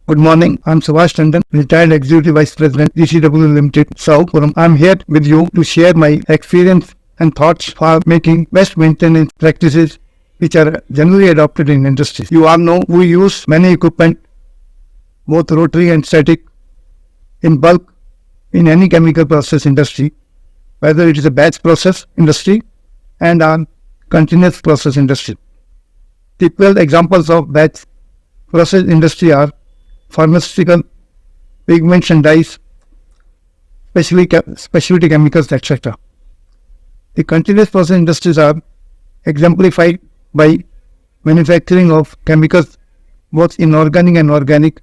Good morning. I'm Subhash Tandon, retired Executive Vice President, DCW Limited, Southpuram. I'm here with you to share my experience and thoughts for making best maintenance practices which are generally adopted in industry. You all know we use many equipment, both rotary and static, in bulk in any chemical process industry, whether it is a batch process industry and on continuous process industry. Typical examples of batch process industry are pharmaceutical, pigments and dyes, specialty chemicals, etc. The continuous process industries are exemplified by manufacturing of chemicals, both inorganic and organic,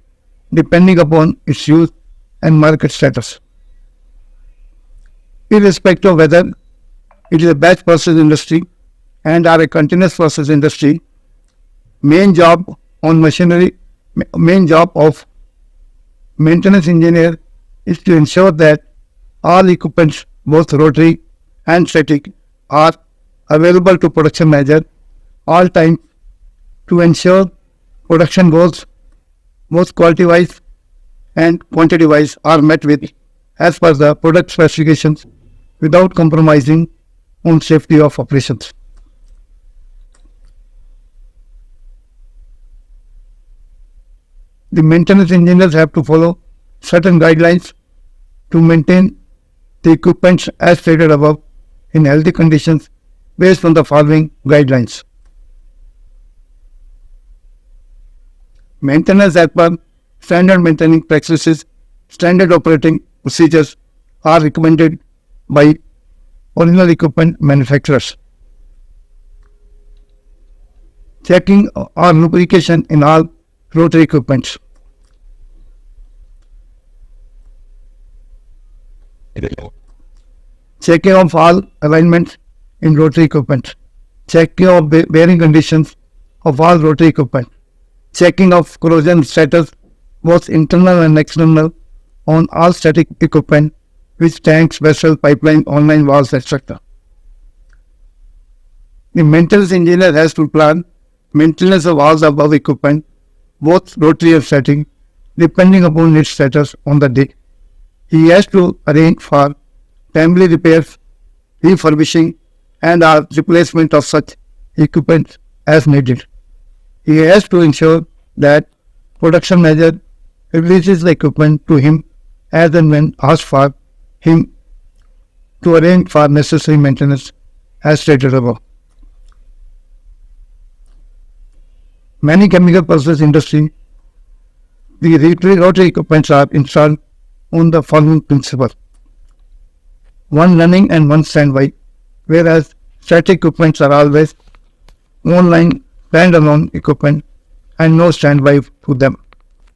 depending upon its use and market status. Irrespective of whether it is a batch process industry and or a continuous process industry, main job of maintenance engineer is to ensure that all equipments, both rotary and static, are available to production manager all time to ensure production goals, both quality-wise and quantity-wise, are met with as per the product specifications without compromising on safety of operations. The maintenance engineers have to follow certain guidelines to maintain the equipment as stated above in healthy conditions based on the following guidelines. Maintenance as per standard maintenance practices, standard operating procedures are recommended by original equipment manufacturers. Checking or lubrication in all rotary equipments. Checking of all alignments in rotary equipment. Checking of bearing conditions of all rotary equipment. Checking of corrosion status, both internal and external, on all static equipment, which tanks, vessels, pipeline, online valves, etc. The maintenance engineer has to plan maintenance of all the above equipment, both rotary and static, depending upon its status on the day. He has to arrange for timely repairs, refurbishing, and or replacement of such equipment as needed. He has to ensure that production manager releases the equipment to him as and when asked for him to arrange for necessary maintenance as stated above. Many chemical process industry, the rotary equipments are installed on the following principle: one running and one standby, whereas static equipments are always one-line standalone equipment and no standby to them.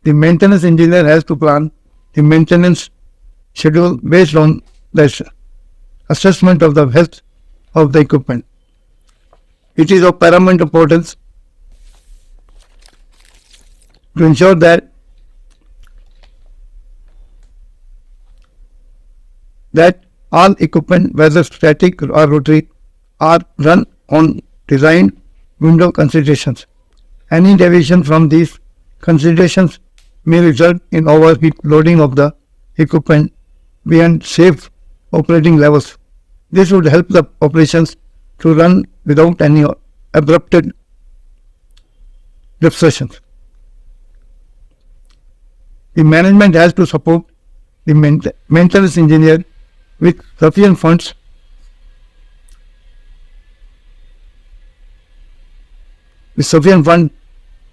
The maintenance engineer has to plan the maintenance schedule based on the assessment of the health of the equipment. It is of paramount importance to ensure that all equipment, whether static or rotary, are run on designed window considerations. Any deviation from these considerations may result in overheat loading of the equipment beyond safe operating levels. This would help the operations to run without any abrupted disruptions. The management has to support the maintenance engineer with sufficient funds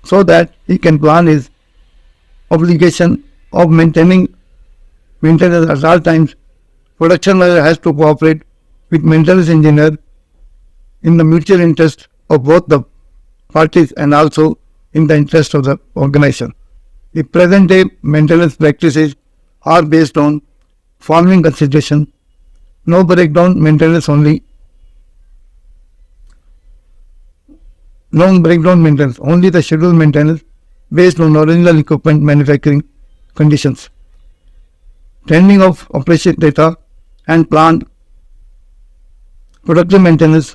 so that he can plan his obligation of maintenance at all times. Production manager has to cooperate with maintenance engineer in the mutual interest of both the parties and also in the interest of the organization. The present day maintenance practices are based on following consideration: no breakdown maintenance, only the scheduled maintenance based on original equipment manufacturing conditions, trending of operation data and planned productive maintenance